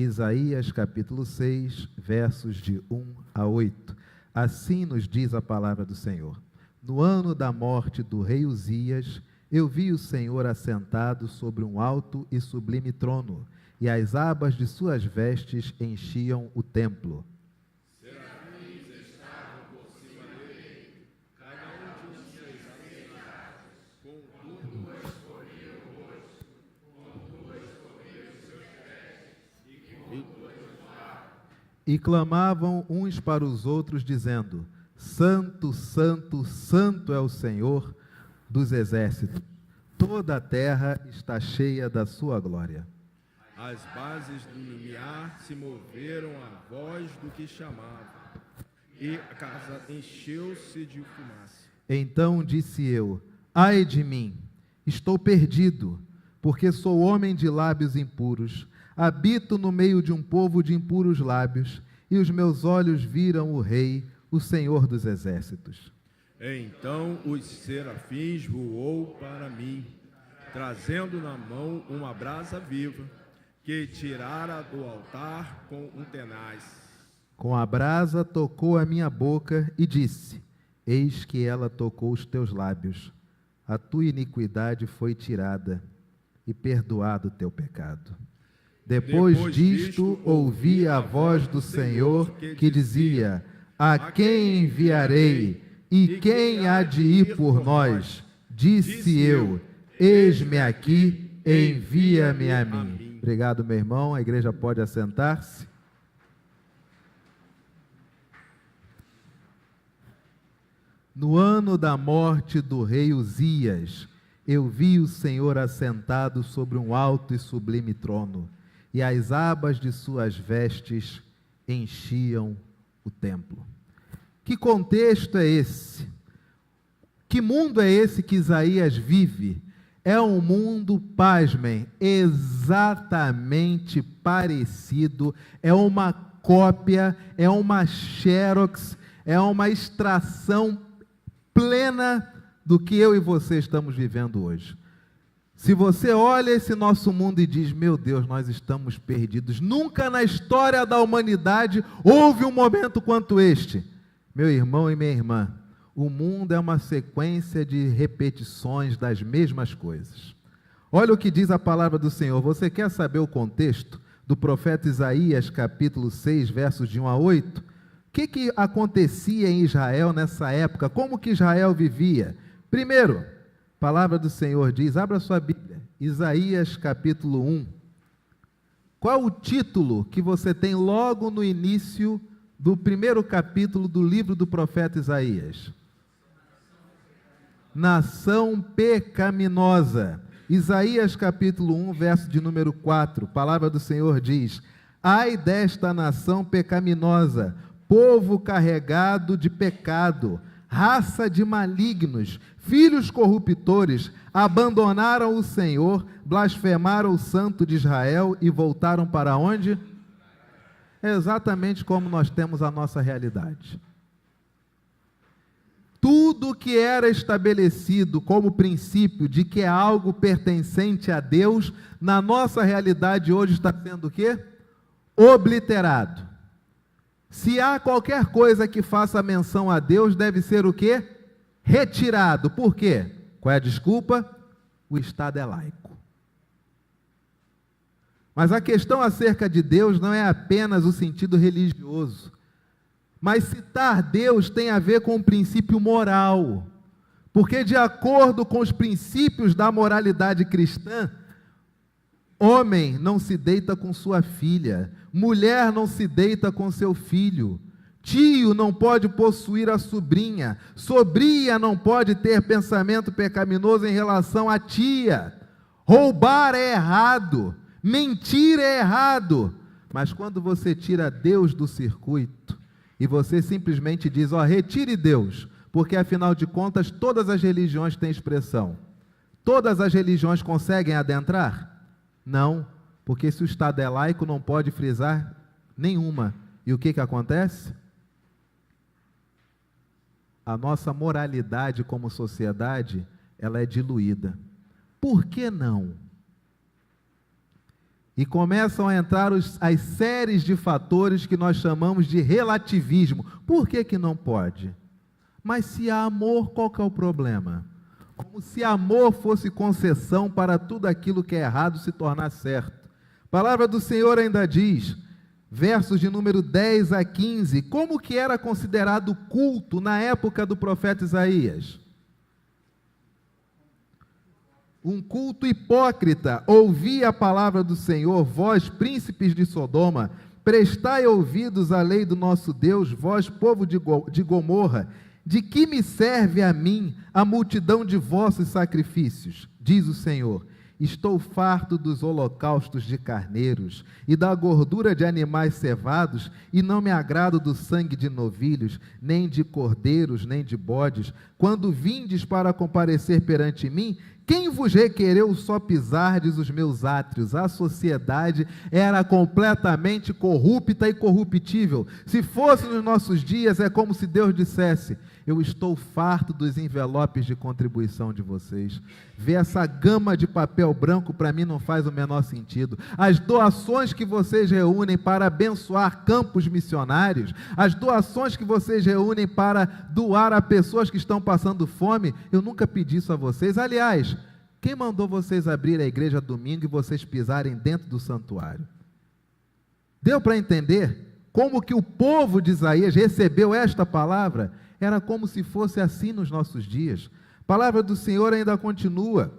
Isaías capítulo 6, versos de 1 a 8. Assim nos diz a palavra do Senhor. No ano da morte do rei Uzias, eu vi o Senhor assentado sobre um alto e sublime trono, e as abas de suas vestes enchiam o templo. Serafins estavam por cima dele, cada um de seus asas, com duas cobriam o rosto, com duas cobriam os seus pés, e com duas voavam. E clamavam uns para os outros, dizendo: Santo, Santo, Santo é o Senhor dos exércitos. Toda a terra está cheia da sua glória. As bases do limiar se moveram à voz do que chamava, e a casa encheu-se de fumaça. Então disse eu: Ai de mim, estou perdido, porque sou homem de lábios impuros. Habito no meio de um povo de impuros lábios, e os meus olhos viram o Rei, o Senhor dos exércitos. Então os serafins voou para mim, trazendo na mão uma brasa viva, que tirara do altar com um tenaz. Com a brasa tocou a minha boca e disse: Eis que ela tocou os teus lábios. A tua iniquidade foi tirada e perdoado o teu pecado. Depois disto, ouvi a voz do Senhor que dizia: A quem enviarei? E quem há de ir por nós? Disse eu: Eis-me aqui, envia-me a mim. Obrigado, meu irmão. A igreja pode assentar-se. No ano da morte do rei Uzias, eu vi o Senhor assentado sobre um alto e sublime trono, e as abas de suas vestes enchiam o templo. Que contexto é esse? Que mundo é esse que Isaías vive? É um mundo, pasmem, exatamente parecido, é uma cópia, é uma xerox, é uma extração plena do que eu e você estamos vivendo hoje. Se você olha esse nosso mundo e diz: meu Deus, nós estamos perdidos, nunca na história da humanidade houve um momento quanto este. Meu irmão e minha irmã, o mundo é uma sequência de repetições das mesmas coisas. Olha o que diz a palavra do Senhor. Você quer saber o contexto do profeta Isaías, capítulo 6, versos de 1 a 8? O que acontecia em Israel nessa época? Como que Israel vivia? Primeiro, a palavra do Senhor diz, abra sua Bíblia, Isaías, capítulo 1. Qual o título que você tem logo no início do primeiro capítulo do livro do profeta Isaías? Nação pecaminosa. Isaías capítulo 1, verso de número 4, palavra do Senhor diz: Ai desta nação pecaminosa, povo carregado de pecado, raça de malignos, filhos corruptores, abandonaram o Senhor, blasfemaram o Santo de Israel e voltaram para onde? É exatamente como nós temos a nossa realidade. Tudo que era estabelecido como princípio de que é algo pertencente a Deus, na nossa realidade hoje está sendo o quê? Obliterado. Se há qualquer coisa que faça menção a Deus, deve ser o quê? Retirado. Por quê? Qual é a desculpa? O Estado é laico. Mas a questão acerca de Deus não é apenas o sentido religioso. Mas citar Deus tem a ver com o princípio moral. Porque de acordo com os princípios da moralidade cristã, homem não se deita com sua filha, mulher não se deita com seu filho, tio não pode possuir a sobrinha, sobrinha não pode ter pensamento pecaminoso em relação à tia, roubar é errado, mentir é errado. Mas quando você tira Deus do circuito e você simplesmente diz: retire Deus, porque afinal de contas todas as religiões têm expressão. Todas as religiões conseguem adentrar? Não, porque se o Estado é laico não pode frisar nenhuma. E o que acontece? A nossa moralidade como sociedade, ela é diluída. Por que não? E começam a entrar as séries de fatores que nós chamamos de relativismo. Por que que não pode? Mas se há amor, qual que é o problema? Como se amor fosse concessão para tudo aquilo que é errado se tornar certo. A palavra do Senhor ainda diz, versos de número 10 a 15, como que era considerado culto na época do profeta Isaías? Um culto hipócrita. Ouvi a palavra do Senhor, vós príncipes de Sodoma, prestai ouvidos à lei do nosso Deus, vós povo de Gomorra, de que me serve a mim a multidão de vossos sacrifícios? Diz o Senhor, estou farto dos holocaustos de carneiros e da gordura de animais cevados, e não me agrado do sangue de novilhos, nem de cordeiros, nem de bodes. Quando vindes para comparecer perante mim, quem vos requereu só pisardes os meus átrios? A sociedade era completamente corrupta e corruptível. Se fosse nos nossos dias, é como se Deus dissesse, eu estou farto dos envelopes de contribuição de vocês. Ver essa gama de papel branco para mim não faz o menor sentido. As doações que vocês reúnem para abençoar campos missionários, as doações que vocês reúnem para doar a pessoas que estão passando fome, eu nunca pedi isso a vocês. Aliás, quem mandou vocês abrir a igreja domingo e vocês pisarem dentro do santuário? Deu para entender como que o povo de Isaías recebeu esta palavra? Era como se fosse assim nos nossos dias. A palavra do Senhor ainda continua.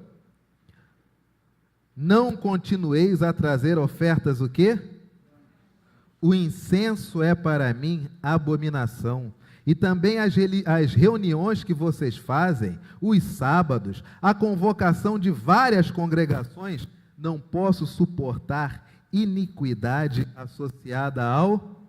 Não continueis a trazer ofertas o quê? O incenso é para mim abominação. E também as reuniões que vocês fazem, os sábados, a convocação de várias congregações, não posso suportar iniquidade associada ao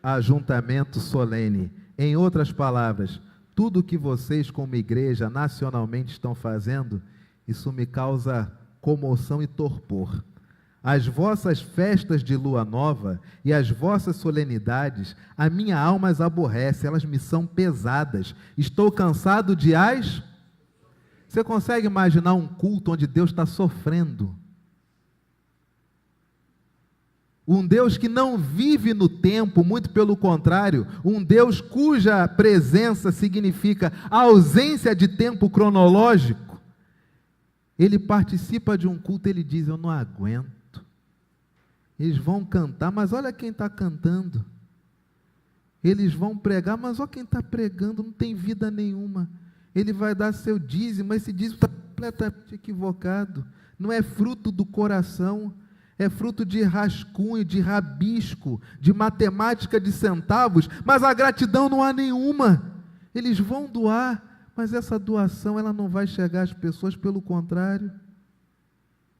ajuntamento solene. Em outras palavras, tudo que vocês como igreja nacionalmente estão fazendo, isso me causa comoção e torpor. As vossas festas de lua nova e as vossas solenidades, a minha alma as aborrece, elas me são pesadas. Estou cansado de as... Você consegue imaginar um culto onde Deus está sofrendo? Um Deus que não vive no tempo, muito pelo contrário, um Deus cuja presença significa a ausência de tempo cronológico. Ele participa de um culto, ele diz, eu não aguento. Eles vão cantar, mas olha quem está cantando. Eles vão pregar, mas olha quem está pregando, não tem vida nenhuma. Ele vai dar seu dízimo, mas esse dízimo está completamente equivocado. Não é fruto do coração, é fruto de rascunho, de rabisco, de matemática de centavos, mas a gratidão não há nenhuma. Eles vão doar, mas essa doação ela não vai chegar às pessoas, pelo contrário.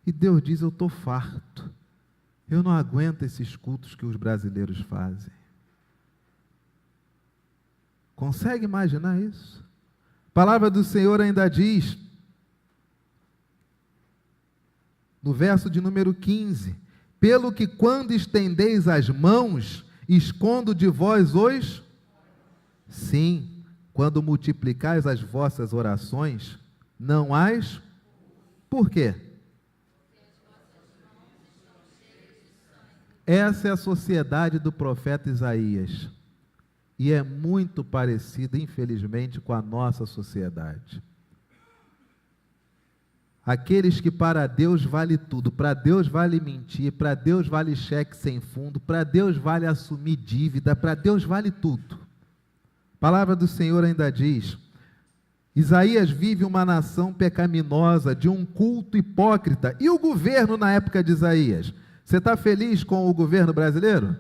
E Deus diz, eu estou farto. Eu não aguento esses cultos que os brasileiros fazem. Consegue imaginar isso? A palavra do Senhor ainda diz, no verso de número 15, pelo que quando estendeis as mãos, escondo de vós os... Sim, quando multiplicais as vossas orações, não as... Por quê? Essa é a sociedade do profeta Isaías. E é muito parecida, infelizmente, com a nossa sociedade. Aqueles que para Deus vale tudo, para Deus vale mentir, para Deus vale cheque sem fundo, para Deus vale assumir dívida, para Deus vale tudo. A palavra do Senhor ainda diz, Isaías vive uma nação pecaminosa, de um culto hipócrita. E o governo na época de Isaías? Você está feliz com o governo brasileiro?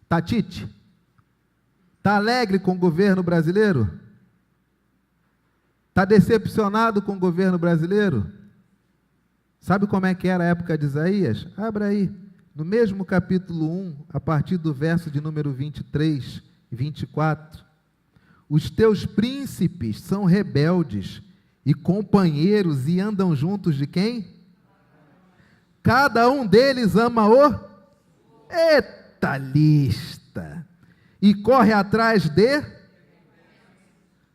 Está tite? Está alegre com o governo brasileiro? Está decepcionado com o governo brasileiro? Sabe como é que era a época de Isaías? Abra aí, no mesmo capítulo 1, a partir do verso de número 23 e 24. Os teus príncipes são rebeldes e companheiros e andam juntos de quem? Cada um deles ama o... Eita lista! E corre atrás de...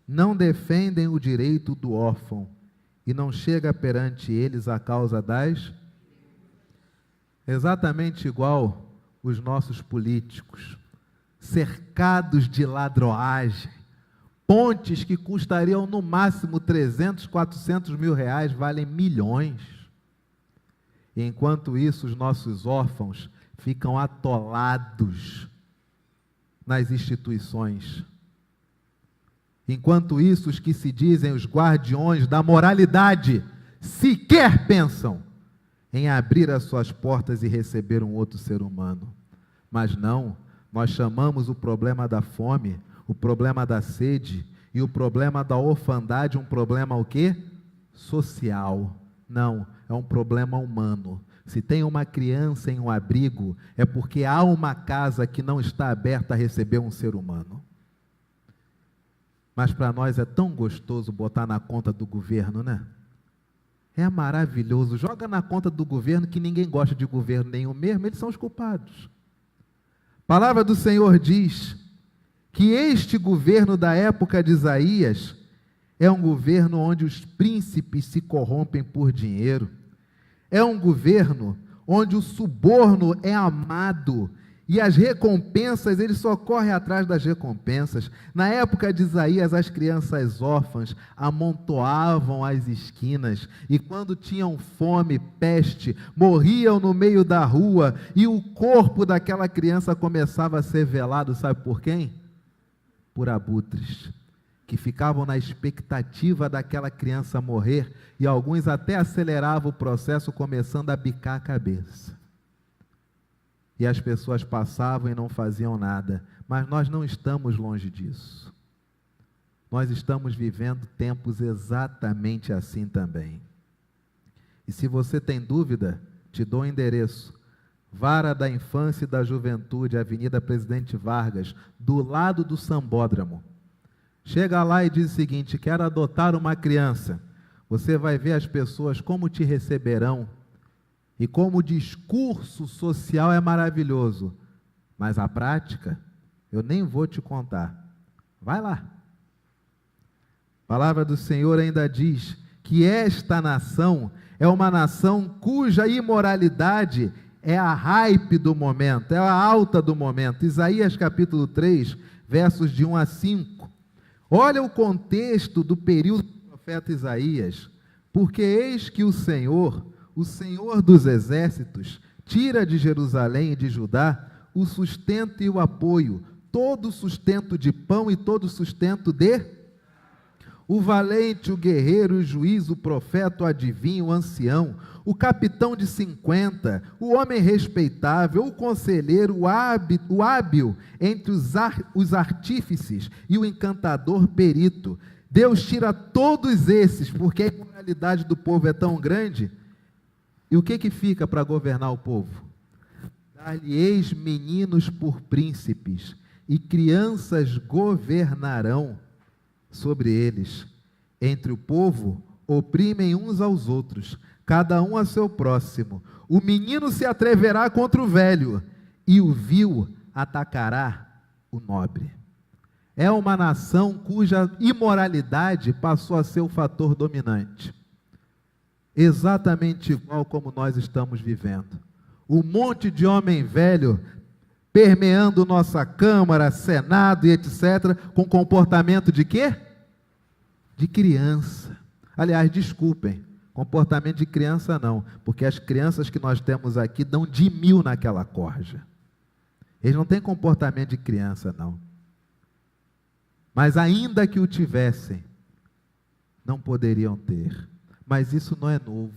Não defendem o direito do órfão, e não chega perante eles a causa das... Exatamente igual os nossos políticos, cercados de ladroagem, pontes que custariam no máximo 300, 400 mil reais, valem milhões. E enquanto isso, os nossos órfãos ficam atolados nas instituições. Enquanto isso, os que se dizem os guardiões da moralidade sequer pensam em abrir as suas portas e receber um outro ser humano. Mas não, nós chamamos o problema da fome, o problema da sede e o problema da orfandade um problema o quê? Social. Não, é um problema humano. Se tem uma criança em um abrigo, é porque há uma casa que não está aberta a receber um ser humano. Mas para nós é tão gostoso botar na conta do governo, né? É maravilhoso. Joga na conta do governo, que ninguém gosta de governo nenhum mesmo, eles são os culpados. A palavra do Senhor diz que este governo da época de Isaías é um governo onde os príncipes se corrompem por dinheiro. É um governo onde o suborno é amado e as recompensas, ele só corre atrás das recompensas. Na época de Isaías, as crianças órfãs amontoavam as esquinas e quando tinham fome, peste, morriam no meio da rua e o corpo daquela criança começava a ser velado, sabe por quem? Por abutres, que ficavam na expectativa daquela criança morrer e alguns até aceleravam o processo começando a bicar a cabeça. E as pessoas passavam e não faziam nada. Mas nós não estamos longe disso. Nós estamos vivendo tempos exatamente assim também. E se você tem dúvida, te dou o endereço. Vara da Infância e da Juventude, Avenida Presidente Vargas, do lado do Sambódromo. Chega lá e diz o seguinte: quero adotar uma criança. Você vai ver as pessoas como te receberão. E como o discurso social é maravilhoso, mas a prática, eu nem vou te contar. Vai lá. A palavra do Senhor ainda diz que esta nação é uma nação cuja imoralidade é a hype do momento, é a alta do momento. Isaías capítulo 3, versos de 1 a 5. Olha o contexto do período do profeta Isaías. Porque eis que o Senhor dos exércitos, tira de Jerusalém e de Judá o sustento e o apoio, todo o sustento de pão e todo o sustento de... O valente, o guerreiro, o juiz, o profeta, o adivinho, o ancião, o capitão de 50, o homem respeitável, o conselheiro, o hábil entre os artífices e o encantador perito. Deus tira todos esses, porque a imoralidade do povo é tão grande. E o que fica para governar o povo? Dar-lhe-eis meninos por príncipes, e crianças governarão sobre eles. Entre o povo, oprimem uns aos outros, cada um a seu próximo. O menino se atreverá contra o velho, e o vil atacará o nobre. É uma nação cuja imoralidade passou a ser o fator dominante. Exatamente igual como nós estamos vivendo. Um monte de homem velho permeando nossa Câmara, Senado e etc., com comportamento de quê? De criança. Aliás, desculpem, comportamento de criança não, porque as crianças que nós temos aqui dão de 1000 naquela corja. Eles não têm comportamento de criança, não. Mas ainda que o tivessem, não poderiam ter. Mas isso não é novo.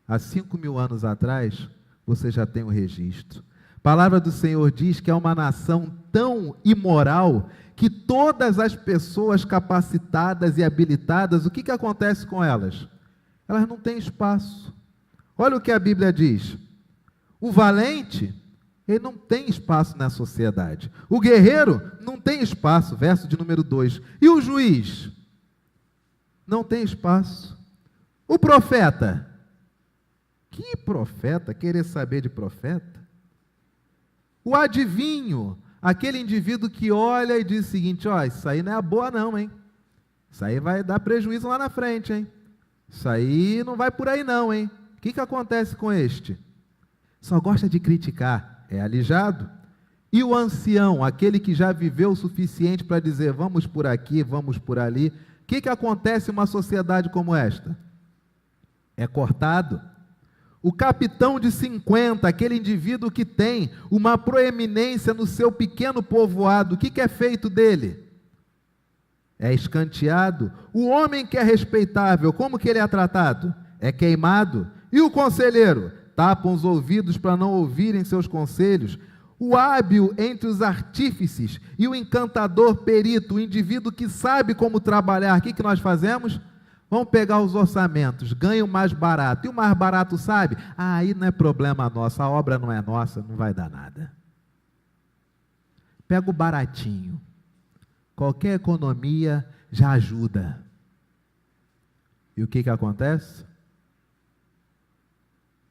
Há 5.000 anos atrás, você já tem o registro. A palavra do Senhor diz que é uma nação tão imoral que todas as pessoas capacitadas e habilitadas, o que acontece com elas? Elas não têm espaço. Olha o que a Bíblia diz. O valente, ele não tem espaço na sociedade. O guerreiro não tem espaço, verso de número 2. E o juiz? Não tem espaço. O profeta? Que profeta? Querer saber de profeta? O adivinho? Aquele indivíduo que olha e diz o seguinte: ó, isso aí não é boa não, hein? Isso aí vai dar prejuízo lá na frente, hein? Isso aí não vai por aí não, hein? O que acontece com este? só gosta de criticar, é alijado. E o ancião, aquele que já viveu o suficiente para dizer, vamos por aqui, vamos por ali, o que acontece em uma sociedade como esta? É cortado. O capitão de 50, aquele indivíduo que tem uma proeminência no seu pequeno povoado, o que é feito dele? É escanteado. O homem que é respeitável, como que ele é tratado? É queimado. E o conselheiro? Tapam os ouvidos para não ouvirem seus conselhos. O hábil entre os artífices e o encantador perito, o indivíduo que sabe como trabalhar, o que nós fazemos? Vamos pegar os orçamentos, ganha o mais barato. E o mais barato sabe? Aí não é problema nosso, a obra não é nossa, não vai dar nada. Pega o baratinho. Qualquer economia já ajuda. E o que acontece?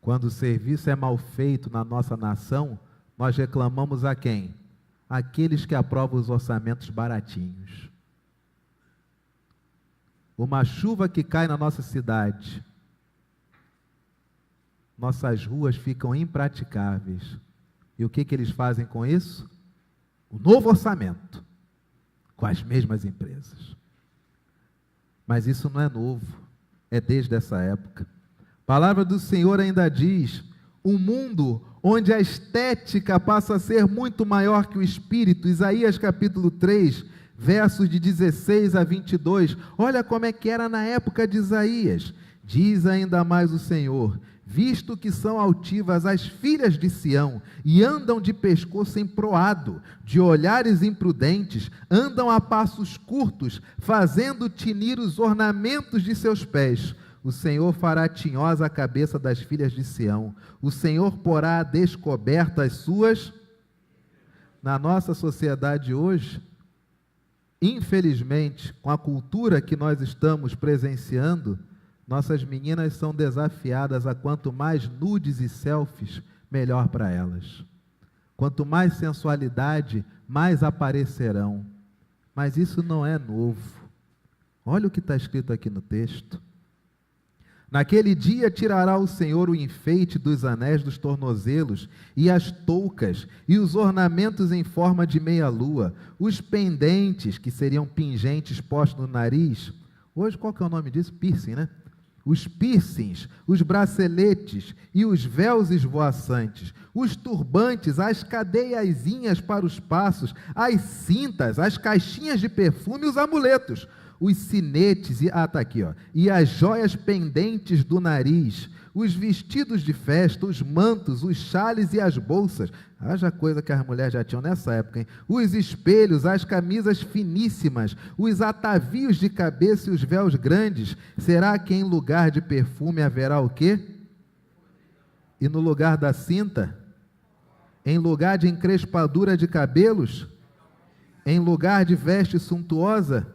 Quando o serviço é mal feito na nossa nação, nós reclamamos a quem? Aqueles que aprovam os orçamentos baratinhos. Uma chuva que cai na nossa cidade, nossas ruas ficam impraticáveis. E o que eles fazem com isso? O novo orçamento, com as mesmas empresas. Mas isso não é novo, é desde essa época. A palavra do Senhor ainda diz, um mundo onde a estética passa a ser muito maior que o espírito. Isaías capítulo 3, versos de 16 a 22, olha como é que era na época de Isaías. Diz ainda mais o Senhor, visto que são altivas as filhas de Sião, e andam de pescoço emproado, de olhares imprudentes, andam a passos curtos, fazendo tinir os ornamentos de seus pés. O Senhor fará tinhosa a cabeça das filhas de Sião, o Senhor porá a descoberto as suas... Na nossa sociedade hoje, infelizmente, com a cultura que nós estamos presenciando, nossas meninas são desafiadas a quanto mais nudes e selfies, melhor para elas. Quanto mais sensualidade, mais aparecerão. Mas isso não é novo. Olha o que está escrito aqui no texto. Naquele dia tirará o Senhor o enfeite dos anéis dos tornozelos, e as toucas, e os ornamentos em forma de meia-lua, os pendentes, que seriam pingentes postos no nariz. Hoje, qual que é o nome disso? Piercing, né? Os piercings, os braceletes e os véus esvoaçantes, os turbantes, as cadeiazinhas para os passos, as cintas, as caixinhas de perfume e os amuletos, os sinetes, e as joias pendentes do nariz, os vestidos de festa, os mantos, os chales e as bolsas, haja coisa que as mulheres já tinham nessa época, hein? Os espelhos, as camisas finíssimas, os atavios de cabeça e os véus grandes. Será que em lugar de perfume haverá o quê? E no lugar da cinta? Em lugar de encrespadura de cabelos? Em lugar de veste suntuosa?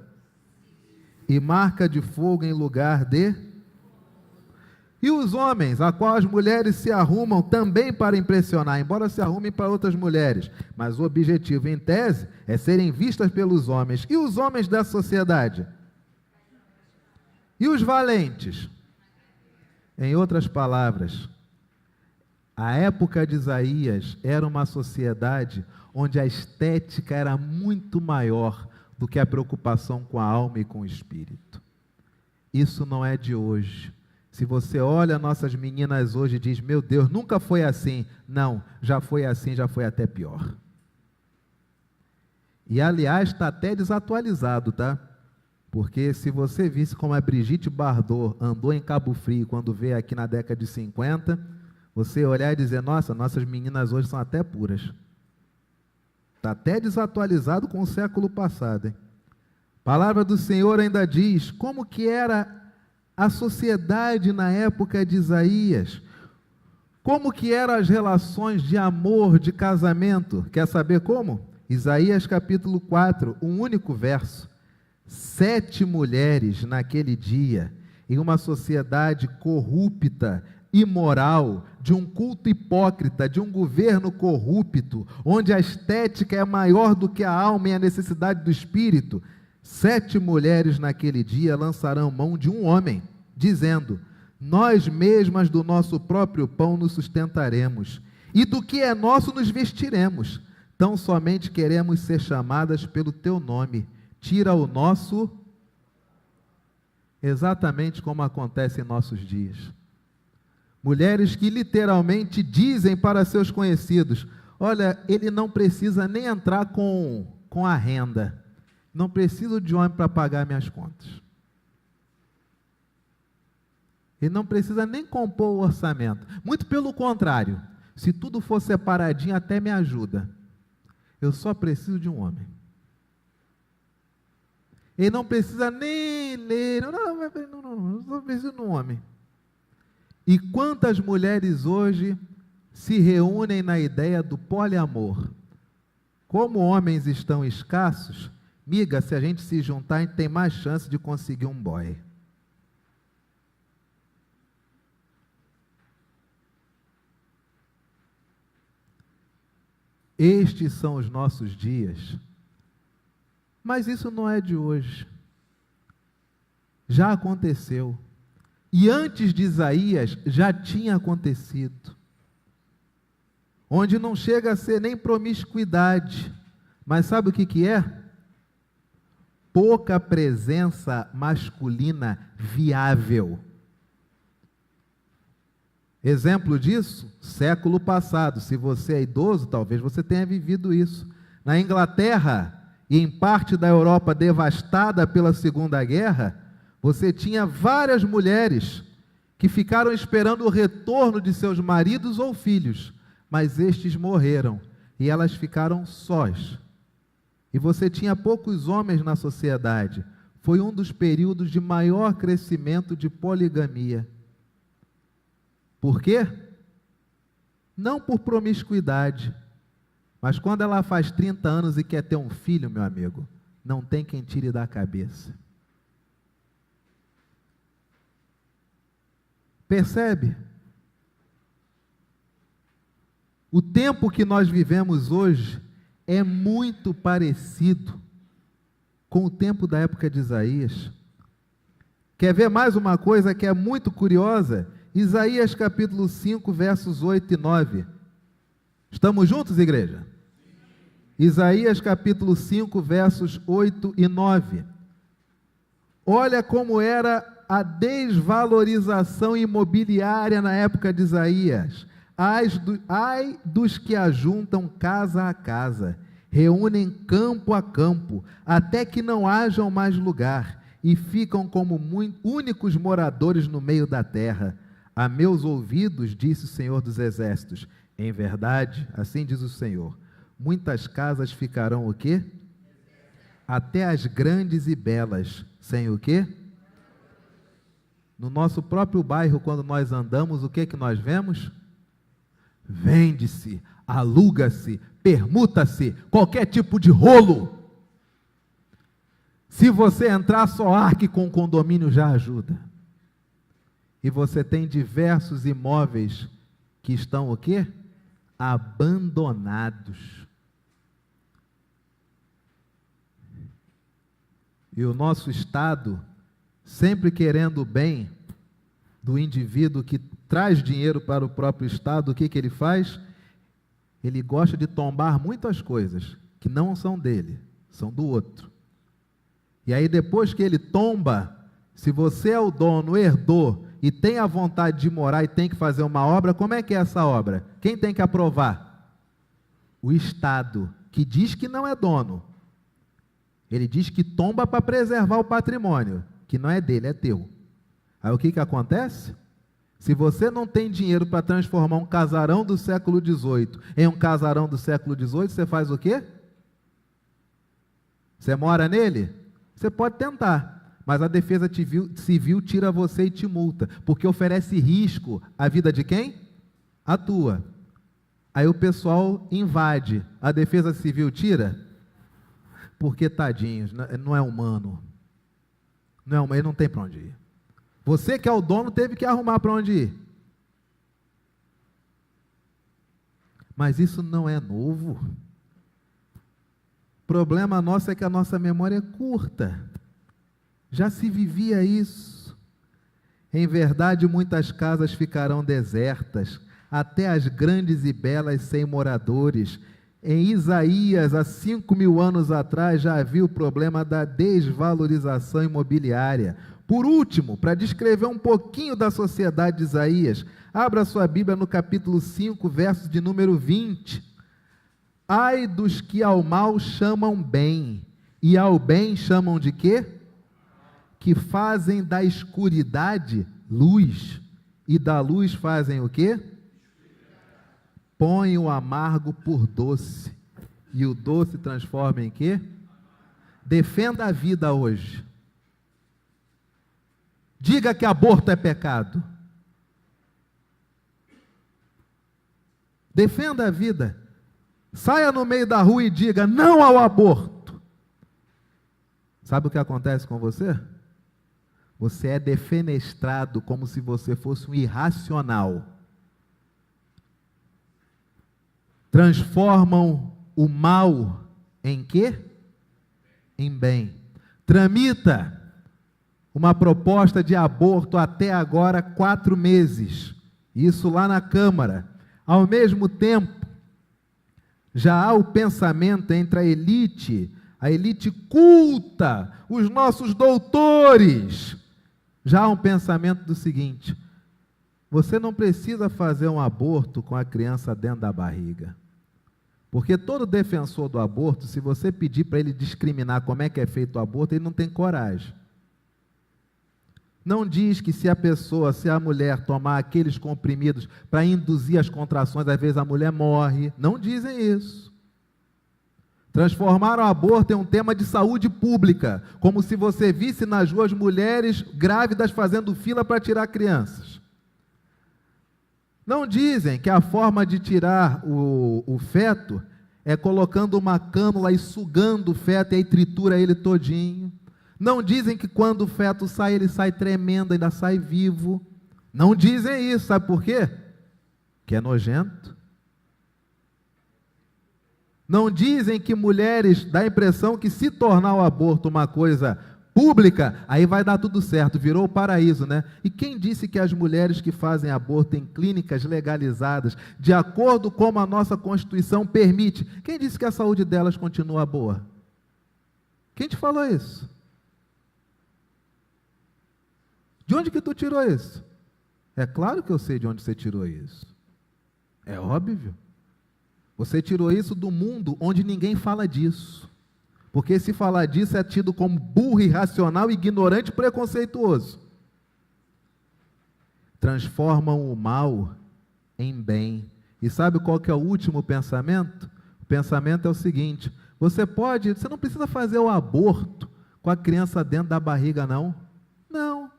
E marca de fogo em lugar de... E os homens, a qual as mulheres se arrumam também para impressionar, embora se arrumem para outras mulheres, mas o objetivo, em tese, é serem vistas pelos homens. E os homens da sociedade? E os valentes? Em outras palavras, a época de Isaías era uma sociedade onde a estética era muito maior do que a preocupação com a alma e com o espírito. Isso não é de hoje. Se você olha nossas meninas hoje e diz, meu Deus, nunca foi assim. Não, já foi assim, já foi até pior. E aliás, está até desatualizado, tá? Porque se você visse como a Brigitte Bardot andou em Cabo Frio quando veio aqui na década de 50, você olhar e dizer, nossa, nossas meninas hoje são até puras. Está até desatualizado com o século passado, hein? A palavra do Senhor ainda diz como que era a sociedade na época de Isaías, como que eram as relações de amor, de casamento. Quer saber como? Isaías capítulo 4, um único verso. 7 mulheres naquele dia, em uma sociedade corrupta, imoral, de um culto hipócrita, de um governo corrupto, onde a estética é maior do que a alma e a necessidade do espírito. 7 mulheres naquele dia lançarão mão de um homem, dizendo, nós mesmas do nosso próprio pão nos sustentaremos, e do que é nosso nos vestiremos. Tão somente queremos ser chamadas pelo teu nome. Tira o nosso, exatamente como acontece em nossos dias. Mulheres que literalmente dizem para seus conhecidos: olha, ele não precisa nem entrar com a renda, não preciso de homem para pagar minhas contas. Ele não precisa nem compor o orçamento. Muito pelo contrário, se tudo for separadinho, até me ajuda. Eu só preciso de um homem. Ele não precisa nem ler, não, eu só preciso de um homem. E quantas mulheres hoje se reúnem na ideia do poliamor? Como homens estão escassos, miga, se a gente se juntar, a gente tem mais chance de conseguir um boy. Estes são os nossos dias. Mas isso não é de hoje. Já aconteceu. E antes de Isaías, já tinha acontecido. Onde não chega a ser nem promiscuidade. Mas sabe o que é? Pouca presença masculina viável. Exemplo disso, século passado. Se você é idoso, talvez você tenha vivido isso. Na Inglaterra e em parte da Europa devastada pela Segunda Guerra, você tinha várias mulheres que ficaram esperando o retorno de seus maridos ou filhos, mas estes morreram e elas ficaram sós. E você tinha poucos homens na sociedade. Foi um dos períodos de maior crescimento de poligamia. Por quê? Não por promiscuidade, mas quando ela faz 30 anos e quer ter um filho, meu amigo, não tem quem tire da cabeça. Percebe? O tempo que nós vivemos hoje é muito parecido com o tempo da época de Isaías. Quer ver mais uma coisa que é muito curiosa? Isaías capítulo 5, versos 8 e 9. Estamos juntos, igreja? Isaías capítulo 5, versos 8 e 9. Olha como era a desvalorização imobiliária na época de Isaías. Ai dos que ajuntam casa a casa, reúnem campo a campo, até que não hajam mais lugar, e ficam como únicos moradores no meio da terra. A meus ouvidos, disse o Senhor dos Exércitos, em verdade, assim diz o Senhor, muitas casas ficarão o quê? Até as grandes e belas, sem o quê? No nosso próprio bairro, quando nós andamos, o que que nós vemos? Vende-se, aluga-se, permuta-se, qualquer tipo de rolo. Se você entrar, só arque com o condomínio já ajuda. E você tem diversos imóveis que estão o quê? Abandonados. E o nosso Estado, sempre querendo o bem do indivíduo que traz dinheiro para o próprio Estado, o que que ele faz? Ele gosta de tombar muitas coisas que não são dele, são do outro. E aí depois que ele tomba, se você é o dono, herdou, e tem a vontade de morar e tem que fazer uma obra, como é que é essa obra? Quem tem que aprovar? O Estado, que diz que não é dono. Ele diz que tomba para preservar o patrimônio, que não é dele, é teu. Aí o que que acontece? Se você não tem dinheiro para transformar um casarão do século XVIII em um casarão do século XVIII, você faz o quê? Você mora nele? Você pode tentar. Mas a defesa civil tira você e te multa, porque oferece risco à vida de quem? A tua. Aí o pessoal invade, a defesa civil tira, porque tadinhos, não é humano. Não é humano, ele não tem para onde ir. Você que é o dono teve que arrumar para onde ir. Mas isso não é novo. O problema nosso é que a nossa memória é curta. Já se vivia isso. Em verdade, muitas casas ficarão desertas, até as grandes e belas sem moradores. Em Isaías, há 5.000 anos atrás, já havia o problema da desvalorização imobiliária. Por último, para descrever um pouquinho da sociedade de Isaías, abra sua Bíblia no capítulo 5, verso de número 20. Ai dos que ao mal chamam bem, e ao bem chamam de quê? Que fazem da escuridade luz, e da luz fazem o quê? Põe o amargo por doce, e o doce transforma em quê? Defenda a vida hoje. Diga que aborto é pecado. Defenda a vida. Saia no meio da rua e diga não ao aborto. Sabe o que acontece com você? Você é defenestrado como se você fosse um irracional. Transformam o mal em quê? Em bem. Tramita uma proposta de aborto até agora 4 meses. Isso lá na Câmara. Ao mesmo tempo, já há o pensamento entre a elite culta, os nossos doutores. Já há um pensamento do seguinte: você não precisa fazer um aborto com a criança dentro da barriga. Porque todo defensor do aborto, se você pedir para ele discriminar como é que é feito o aborto, ele não tem coragem. Não diz que se a mulher tomar aqueles comprimidos para induzir as contrações, às vezes a mulher morre. Não dizem isso. Transformaram o aborto em um tema de saúde pública, como se você visse nas ruas mulheres grávidas fazendo fila para tirar crianças. Não dizem que a forma de tirar o feto é colocando uma cânula e sugando o feto e aí tritura ele todinho. Não dizem que quando o feto sai, ele sai tremendo, ainda sai vivo. Não dizem isso, sabe por quê? Que é nojento. Não dizem que mulheres, dá a impressão que se tornar o aborto uma coisa pública, aí vai dar tudo certo, virou o paraíso, né? E quem disse que as mulheres que fazem aborto em clínicas legalizadas, de acordo com como a nossa Constituição permite, quem disse que a saúde delas continua boa? Quem te falou isso? De onde que tu tirou isso? É claro que eu sei de onde você tirou isso. É óbvio. Você tirou isso do mundo onde ninguém fala disso. Porque se falar disso é tido como burro, irracional, ignorante e preconceituoso. Transformam o mal em bem. E sabe qual que é o último pensamento? O pensamento é o seguinte: você não precisa fazer o aborto com a criança dentro da barriga, não. Não.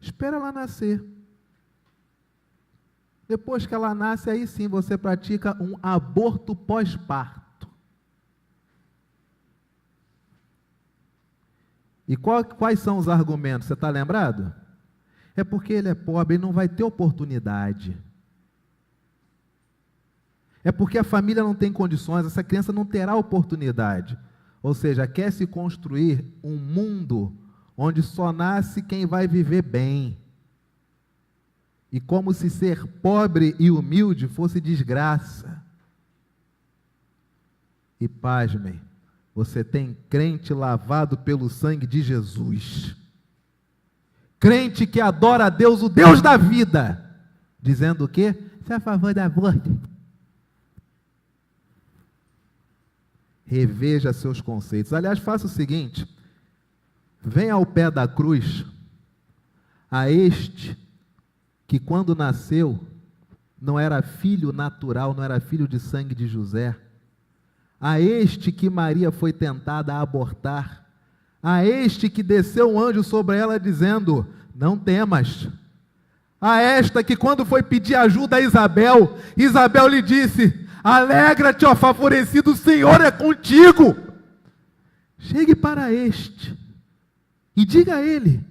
Espera ela nascer. Depois que ela nasce, aí sim você pratica um aborto pós-parto. E quais são os argumentos? Você está lembrado? É porque ele é pobre e não vai ter oportunidade. É porque a família não tem condições, essa criança não terá oportunidade. Ou seja, quer se construir um mundo onde só nasce quem vai viver bem. E como se ser pobre e humilde fosse desgraça. E pasmem, você tem crente lavado pelo sangue de Jesus. Crente que adora a Deus, o Deus da vida. Dizendo o quê? Você é a favor da aborto? Reveja seus conceitos. Aliás, faça o seguinte: venha ao pé da cruz a este que quando nasceu não era filho natural, não era filho de sangue de José, a este que Maria foi tentada a abortar, a este que desceu um anjo sobre ela dizendo, não temas, a esta que quando foi pedir ajuda a Isabel, Isabel lhe disse, alegra-te, ó favorecido, o Senhor é contigo. Chegue para este e diga a ele,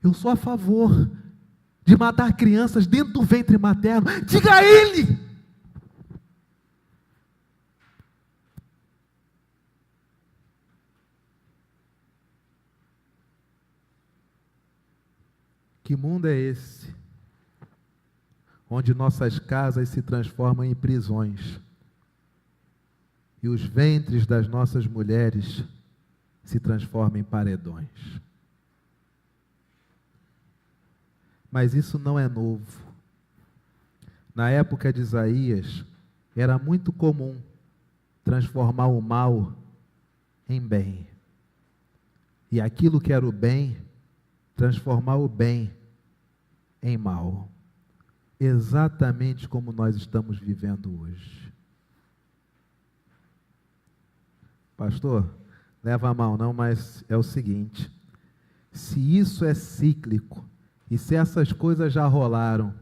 eu sou a favor de matar crianças dentro do ventre materno. Diga a ele! Que mundo é esse? onde nossas casas se transformam em prisões e os ventres das nossas mulheres se transformam em paredões. Mas isso não é novo. Na época de Isaías, era muito comum transformar o mal em bem. E aquilo que era o bem, transformar o bem em mal. Exatamente como nós estamos vivendo hoje. Pastor, leva a mal não, mas é o seguinte: se isso é cíclico, e se essas coisas já rolaram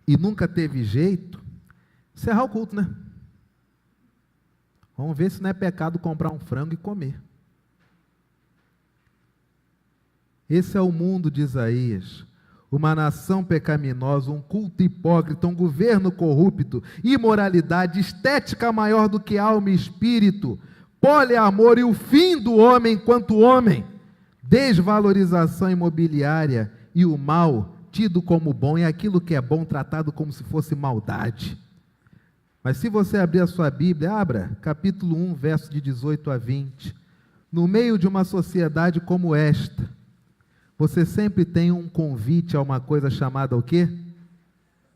e nunca teve jeito, encerrar o culto, né? Vamos ver se não é pecado comprar um frango e comer. Esse é o mundo de Isaías. Uma nação pecaminosa, um culto hipócrita, um governo corrupto, imoralidade, estética maior do que alma e espírito, poliamor e o fim do homem enquanto homem, desvalorização imobiliária e o mal tido como bom, e aquilo que é bom tratado como se fosse maldade. Mas se você abrir a sua Bíblia, abra capítulo 1, verso de 18 a 20. No meio de uma sociedade como esta, você sempre tem um convite a uma coisa chamada o quê?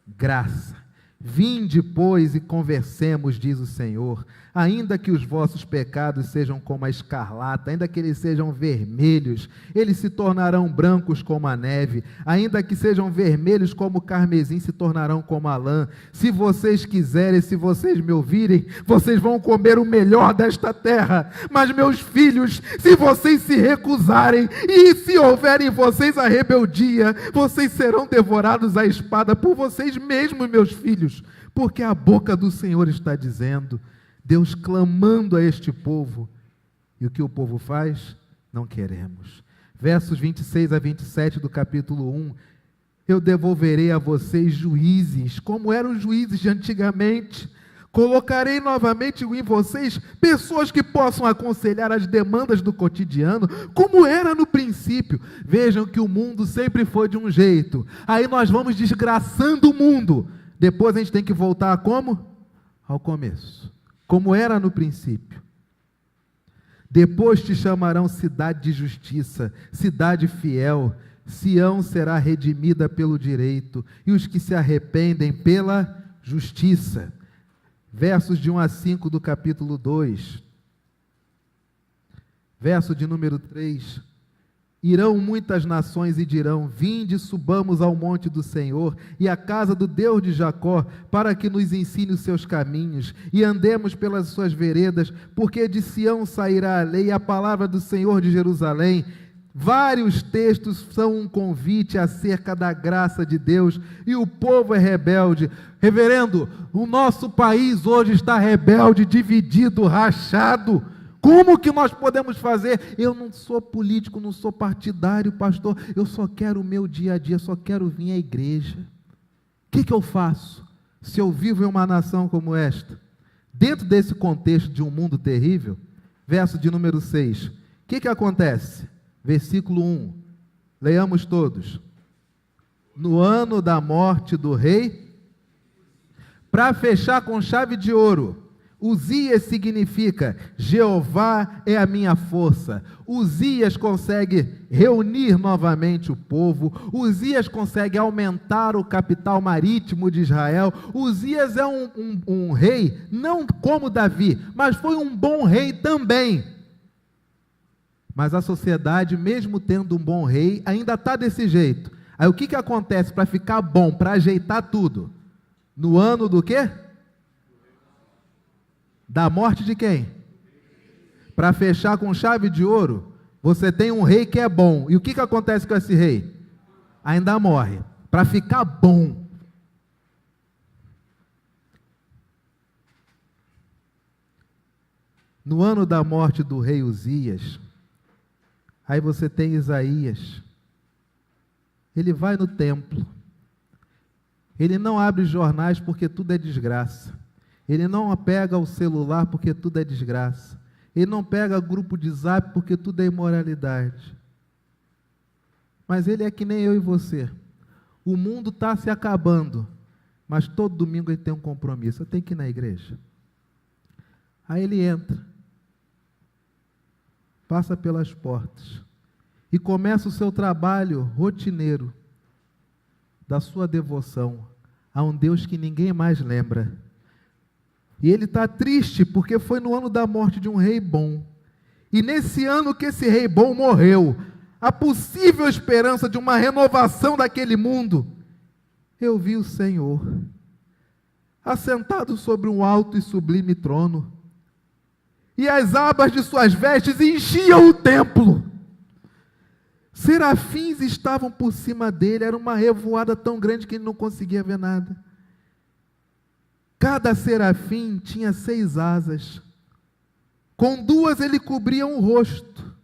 Graça. Vinde, pois, e conversemos, diz o Senhor, ainda que os vossos pecados sejam como a escarlata, ainda que eles sejam vermelhos, eles se tornarão brancos como a neve, ainda que sejam vermelhos como o carmesim, se tornarão como a lã. Se vocês quiserem, se vocês me ouvirem, vocês vão comer o melhor desta terra. Mas, meus filhos, se vocês se recusarem, e se houver em vocês a rebeldia, vocês serão devorados à espada por vocês mesmos, meus filhos. Porque a boca do Senhor está dizendo, Deus clamando a este povo, e o que o povo faz? Não queremos. Versos 26 a 27 do capítulo 1, eu devolverei a vocês juízes, como eram os juízes de antigamente, colocarei novamente em vocês pessoas que possam aconselhar as demandas do cotidiano, como era no princípio. Vejam que o mundo sempre foi de um jeito, aí nós vamos desgraçando o mundo. Depois a gente tem que voltar a como? Ao começo. Como era no princípio. Depois te chamarão cidade de justiça, cidade fiel. Sião será redimida pelo direito, e os que se arrependem pela justiça. Versos de 1 a 5 do capítulo 2. Verso de número 3. Irão muitas nações e dirão, vinde, subamos ao monte do Senhor e à casa do Deus de Jacó, para que nos ensine os seus caminhos e andemos pelas suas veredas, porque de Sião sairá a lei e a palavra do Senhor de Jerusalém. Vários textos são um convite acerca da graça de Deus, e o povo é rebelde. Reverendo, o nosso país hoje está rebelde, dividido, rachado. Como que nós podemos fazer? Eu não sou político, não sou partidário, pastor, eu só quero o meu dia a dia, só quero vir à igreja. O que eu faço se eu vivo em uma nação como esta? Dentro desse contexto de um mundo terrível, verso de número 6, o que acontece? Versículo 1, leiamos todos. No ano da morte do rei, para fechar com chave de ouro, Uzias significa, Jeová é a minha força. Uzias consegue reunir novamente o povo. Uzias consegue aumentar o capital marítimo de Israel. Uzias é um rei, não como Davi, mas foi um bom rei também. Mas a sociedade, mesmo tendo um bom rei, ainda está desse jeito. Aí o que acontece para ficar bom, para ajeitar tudo? No ano do quê? Da morte de quem? Para fechar com chave de ouro, você tem um rei que é bom. E o que acontece com esse rei? Ainda morre. Para ficar bom. No ano da morte do rei Uzias, aí você tem Isaías. Ele vai no templo. Ele não abre jornais porque tudo é desgraça. Ele não pega o celular porque tudo é desgraça. Ele não pega grupo de zap porque tudo é imoralidade. Mas ele é que nem eu e você. O mundo está se acabando. mas todo domingo ele tem um compromisso, eu tenho que ir na igreja. Aí ele entra, passa pelas portas e começa o seu trabalho rotineiro da sua devoção a um Deus que ninguém mais lembra. E ele está triste porque foi no ano da morte de um rei bom. E nesse ano que esse rei bom morreu, a possível esperança de uma renovação daquele mundo, eu vi o Senhor assentado sobre um alto e sublime trono, e as abas de suas vestes enchiam o templo. Serafins estavam por cima dele, era uma revoada tão grande que ele não conseguia ver nada. Cada serafim tinha 6 asas, com 2 ele cobria o rosto,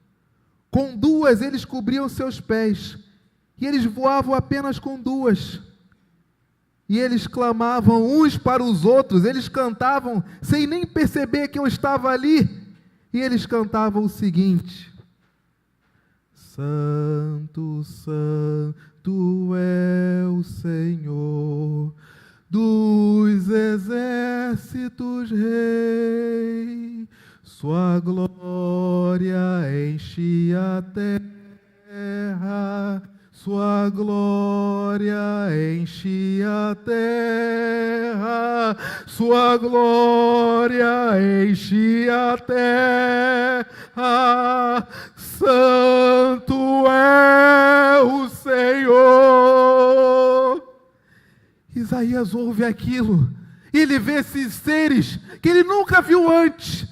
com 2 eles cobriam seus pés, e eles voavam apenas com 2. E eles clamavam uns para os outros, eles cantavam sem nem perceber que eu estava ali. E eles cantavam o seguinte: Santo, Santo é o Senhor dos exércitos, Rei. Sua glória enche a terra. Sua glória enche a terra, sua glória enche a terra, santo é o Senhor. Isaías ouve aquilo, e ele vê esses seres que ele nunca viu antes,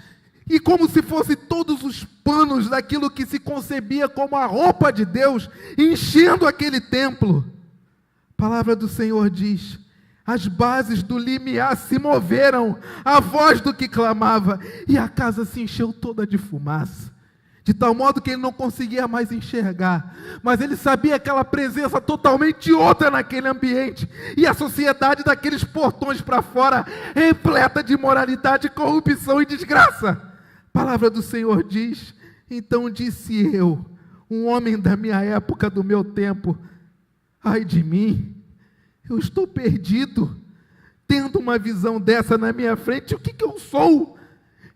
e como se fossem todos os panos daquilo que se concebia como a roupa de Deus, enchendo aquele templo. A palavra do Senhor diz: as bases do limiar se moveram, a voz do que clamava, e a casa se encheu toda de fumaça, de tal modo que ele não conseguia mais enxergar, mas ele sabia aquela presença totalmente outra naquele ambiente, e a sociedade daqueles portões para fora, repleta de imoralidade, corrupção e desgraça. A palavra do Senhor diz: então disse eu, um homem da minha época, do meu tempo, ai de mim, eu estou perdido, tendo uma visão dessa na minha frente. O que eu sou?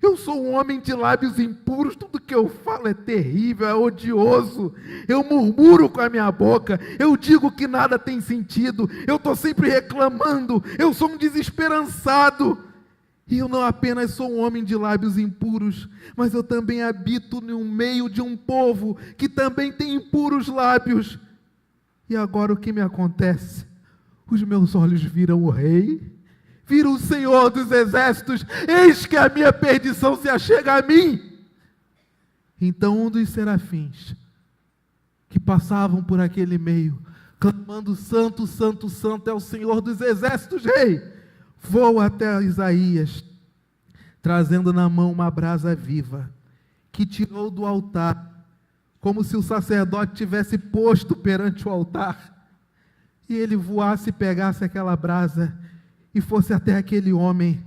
Eu sou um homem de lábios impuros, tudo que eu falo é terrível, é odioso, eu murmuro com a minha boca, eu digo que nada tem sentido, eu estou sempre reclamando, eu sou um desesperançado. E eu não apenas sou um homem de lábios impuros, mas eu também habito no meio de um povo que também tem impuros lábios. E agora o que me acontece? Os meus olhos viram o Rei, viram o Senhor dos Exércitos, eis que a minha perdição se achega a mim. Então um dos serafins, que passavam por aquele meio, clamando: Santo, Santo, Santo é o Senhor dos Exércitos, Rei, voa até Isaías, trazendo na mão uma brasa viva, que tirou do altar, como se o sacerdote tivesse posto perante o altar, e ele voasse e pegasse aquela brasa, e fosse até aquele homem,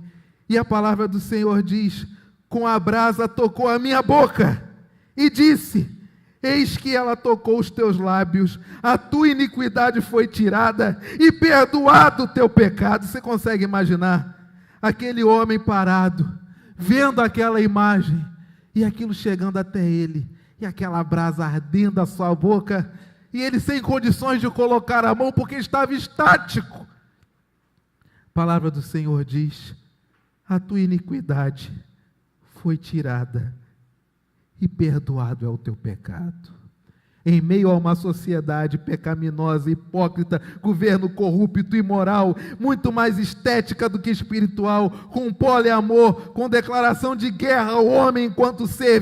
e a palavra do Senhor diz: com a brasa tocou a minha boca, e disse: eis que ela tocou os teus lábios, a tua iniquidade foi tirada, e perdoado o teu pecado. Você consegue imaginar aquele homem parado, vendo aquela imagem, e aquilo chegando até ele, e aquela brasa ardendo a sua boca, e ele sem condições de colocar a mão, porque estava estático. A palavra do Senhor diz: a tua iniquidade foi tirada, e perdoado é o teu pecado. Em meio a uma sociedade pecaminosa, hipócrita, governo corrupto, imoral, muito mais estética do que espiritual, com poliamor, com declaração de guerra ao homem enquanto ser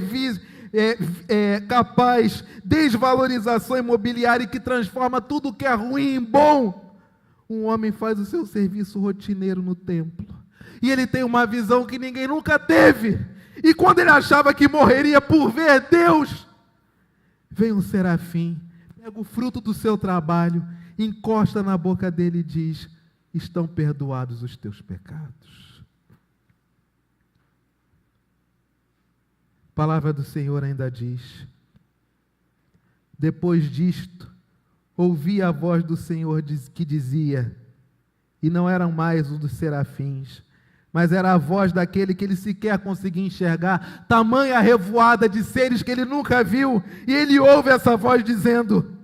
capaz, desvalorização imobiliária que transforma tudo que é ruim em bom, um homem faz o seu serviço rotineiro no templo, e ele tem uma visão que ninguém nunca teve. E quando ele achava que morreria por ver Deus, vem um serafim, pega o fruto do seu trabalho, encosta na boca dele e diz: estão perdoados os teus pecados. A palavra do Senhor ainda diz: depois disto, ouvi a voz do Senhor que dizia: e não eram mais os dos serafins, mas era a voz daquele que ele sequer conseguia enxergar, tamanha revoada de seres que ele nunca viu, e ele ouve essa voz dizendo: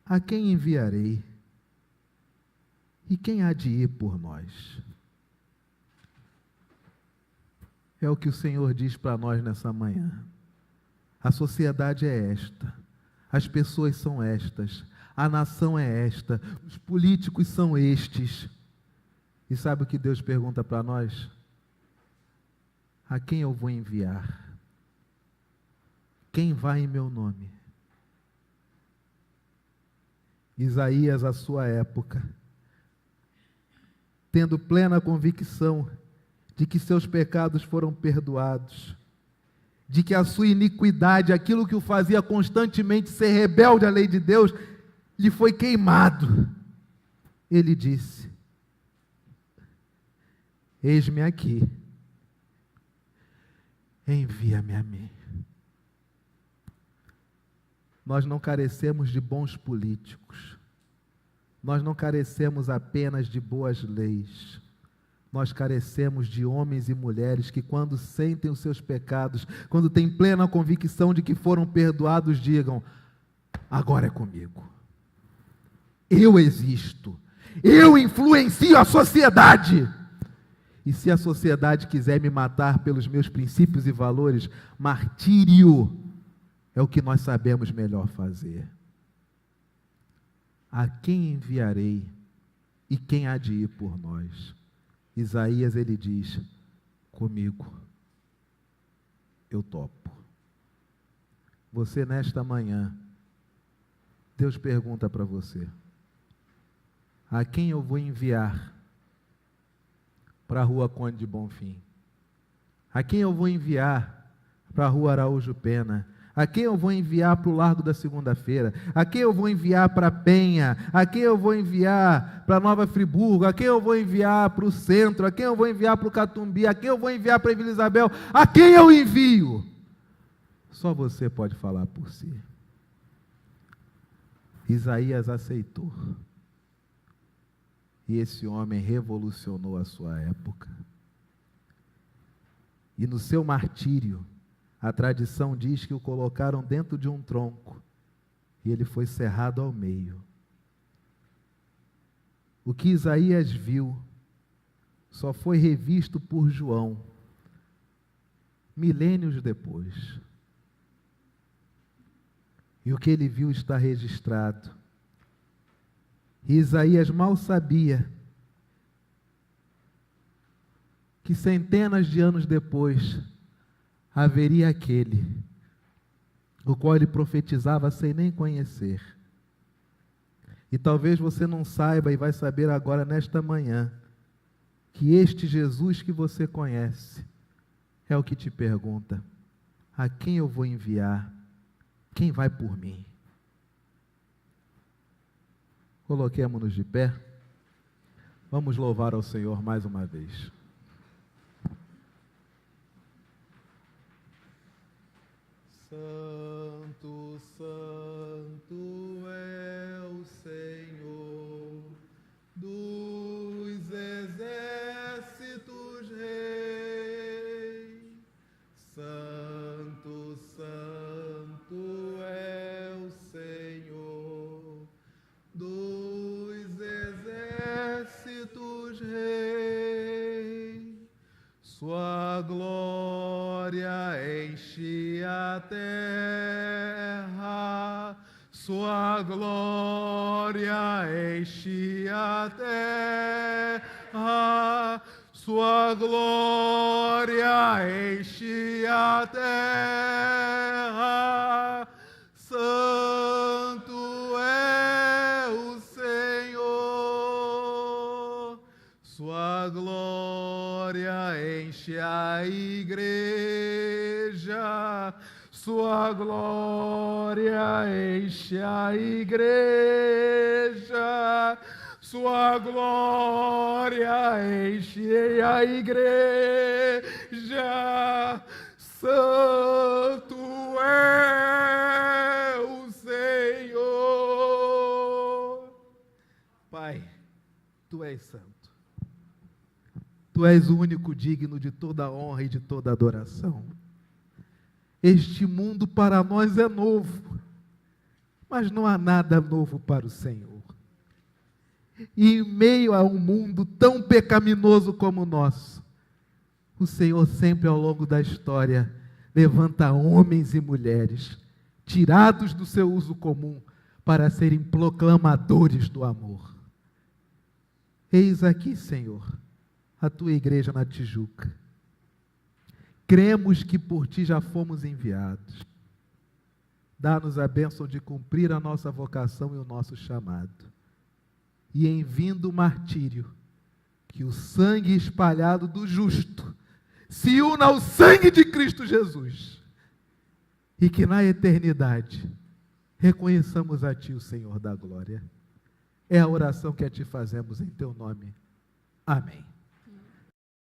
a quem enviarei? E quem há de ir por nós? É o que o Senhor diz para nós nessa manhã. A sociedade é esta, as pessoas são estas, a nação é esta, os políticos são estes. E sabe o que Deus pergunta para nós? A quem eu vou enviar? Quem vai em meu nome? Isaías, à sua época, tendo plena convicção de que seus pecados foram perdoados, de que a sua iniquidade, aquilo que o fazia constantemente ser rebelde à lei de Deus, lhe foi queimado. Ele disse: eis-me aqui, envia-me a mim. Nós não carecemos de bons políticos, nós não carecemos apenas de boas leis, nós carecemos de homens e mulheres que, quando sentem os seus pecados, quando têm plena convicção de que foram perdoados, digam: agora é comigo, eu existo, eu influencio a sociedade. E se a sociedade quiser me matar pelos meus princípios e valores, martírio é o que nós sabemos melhor fazer. A quem enviarei e quem há de ir por nós? Isaías, ele diz: comigo, eu topo. Você, nesta manhã, Deus pergunta para você: a quem eu vou enviar para a Rua Conde de Bonfim? A quem eu vou enviar para a Rua Araújo Pena? A quem eu vou enviar para o Largo da Segunda-feira? A quem eu vou enviar para a Penha? A quem eu vou enviar para Nova Friburgo? A quem eu vou enviar para o Centro? A quem eu vou enviar para o Catumbi? A quem eu vou enviar para a Vila Isabel? A quem eu envio? Só você pode falar por si. Isaías aceitou. E esse homem revolucionou a sua época. E no seu martírio, a tradição diz que o colocaram dentro de um tronco e ele foi cerrado ao meio. O que Isaías viu só foi revisto por João milênios depois. E o que ele viu está registrado. E Isaías mal sabia que centenas de anos depois haveria aquele, o qual ele profetizava sem nem conhecer. E talvez você não saiba e vai saber agora nesta manhã, que este Jesus que você conhece, é o que te pergunta: a quem eu vou enviar? Quem vai por mim? Coloquemo-nos de pé, vamos louvar ao Senhor mais uma vez. Santo, santo é o Senhor dos exércitos, Rei. Santo, santo é o Senhor dos exércitos, Rei. Sua glória enche a terra, sua glória enche a terra, sua glória enche a terra. Santo é o Senhor, sua glória enche a igreja, sua glória enche a igreja, sua glória enche a igreja. Santo é o Senhor. Pai, Tu és santo. Tu és o único digno de toda honra e de toda adoração. Este mundo para nós é novo, mas não há nada novo para o Senhor. E em meio a um mundo tão pecaminoso como o nosso, o Senhor sempre ao longo da história levanta homens e mulheres tirados do seu uso comum para serem proclamadores do amor. Eis aqui, Senhor, a tua igreja na Tijuca. Cremos que por ti já fomos enviados. Dá-nos a bênção de cumprir a nossa vocação e o nosso chamado. E em vindo o martírio, que o sangue espalhado do justo se una ao sangue de Cristo Jesus. E que na eternidade reconheçamos a ti, o Senhor da glória. É a oração que a ti fazemos em teu nome. Amém.